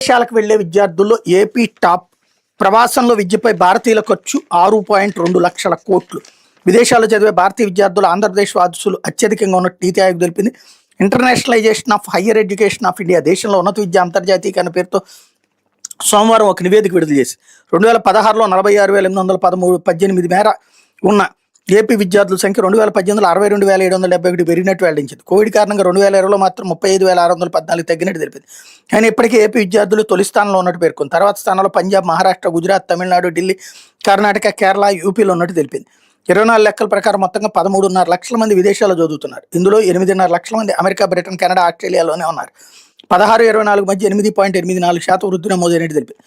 విదేశాలకు వెళ్లే విద్యార్థుల్లో ఏపీ టాప్. ప్రవాసంలో విద్యపై భారతీయుల ఖర్చు 6.2 లక్షల కోట్లు. విదేశాల్లో చదివే భారతీయ విద్యార్థులు ఆంధ్రప్రదేశ్ వారసులు అత్యధికంగా ఉన్నట్టు నీతి ఆయోగ్ తెలిపింది. Internationalisation of higher education of India దేశంలో ఉన్నత విద్య అంతర్జాతీయకరణ పేరుతో సోమవారం ఒక నివేదిక విడుదల చేసి 2016లో 46,818 మేర ఉన్న ఏపీ విద్యార్థుల సంఖ్య 2018లో 62,771 పెరిగినట్టు వెల్లడించింది. కోవిడ్ కారణంగా 2020లో మాత్రం 35,614 తగ్గినట్టు తెలిపింది. కానీ ఇప్పటికీ ఏపీ విద్యార్థులు తొలి స్థానంలో ఉన్నట్టు పేర్కొంది. తర్వాత స్థానంలో పంజాబ్, మహారాష్ట్ర, గుజరాత్, తమిళనాడు, ఢిల్లీ, కర్ణాటక, కేరళ, యూపీలో ఉన్నట్టు తెలిపింది. 24 లెక్కల ప్రకారం మొత్తంగా 13.5 లక్షల మంది విదేశాల్లో చదువుతున్నారు. ఇందులో 8.5 లక్షల మంది అమెరికా, బ్రిటన్, కెనడా, ఆస్ట్రేలియాలోనే ఉన్నారు. 16-24 మధ్య 8.84% వృద్ధి నమోదైనట్టు తెలిపింది.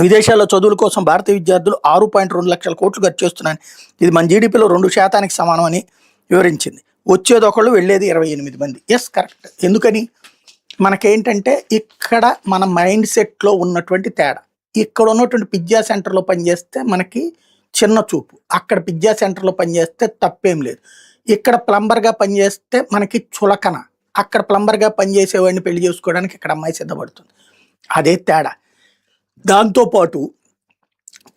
విదేశాల్లో చదువుల కోసం భారతీయ విద్యార్థులు 6.2 లక్షల కోట్లు ఖర్చు చేస్తున్నారని, ఇది మన జీడీపీలో 2% సమానం అని వివరించింది. వచ్చేది ఒకళ్ళు, వెళ్ళేది 28 మంది. Yes, correct. ఎందుకని మనకేంటంటే ఇక్కడ మన మైండ్ సెట్లో ఉన్నటువంటి తేడా. ఇక్కడ ఉన్నటువంటి పిజ్జా సెంటర్లో పనిచేస్తే మనకి చిన్న చూపు, అక్కడ పిజ్జా సెంటర్లో పనిచేస్తే తప్పేం లేదు. ఇక్కడ ప్లంబర్గా పనిచేస్తే మనకి చులకన, అక్కడ ప్లంబర్గా పనిచేసేవాడిని పెళ్లి చేసుకోవడానికి ఇక్కడ అమ్మాయి సిద్ధపడుతుంది. అదే తేడా. దాంతోపాటు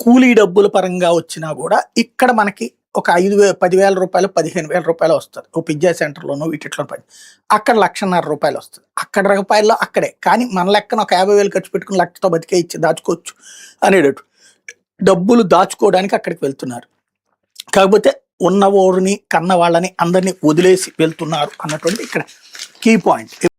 కూలీ డబ్బుల పరంగా వచ్చినా కూడా ఇక్కడ మనకి ఒక 10,000 రూపాయలు, 15,000 రూపాయలు వస్తుంది ఓ పిజ్జా సెంటర్లోనో వీటిలో పని. అక్కడ 1,50,000 రూపాయలు వస్తుంది. అక్కడ రూపాయల్లో అక్కడే. కానీ మన లెక్కన ఒక 50,000 ఖర్చు పెట్టుకుని 1,00,000తో బతికే ఇచ్చి దాచుకోవచ్చు అనేటట్టు డబ్బులు దాచుకోవడానికి అక్కడికి వెళ్తున్నారు. కాకపోతే ఉన్న ఊరిని, కన్న వాళ్ళని అందరినీ వదిలేసి వెళ్తున్నారు అన్నటువంటి ఇక్కడ కీ పాయింట్.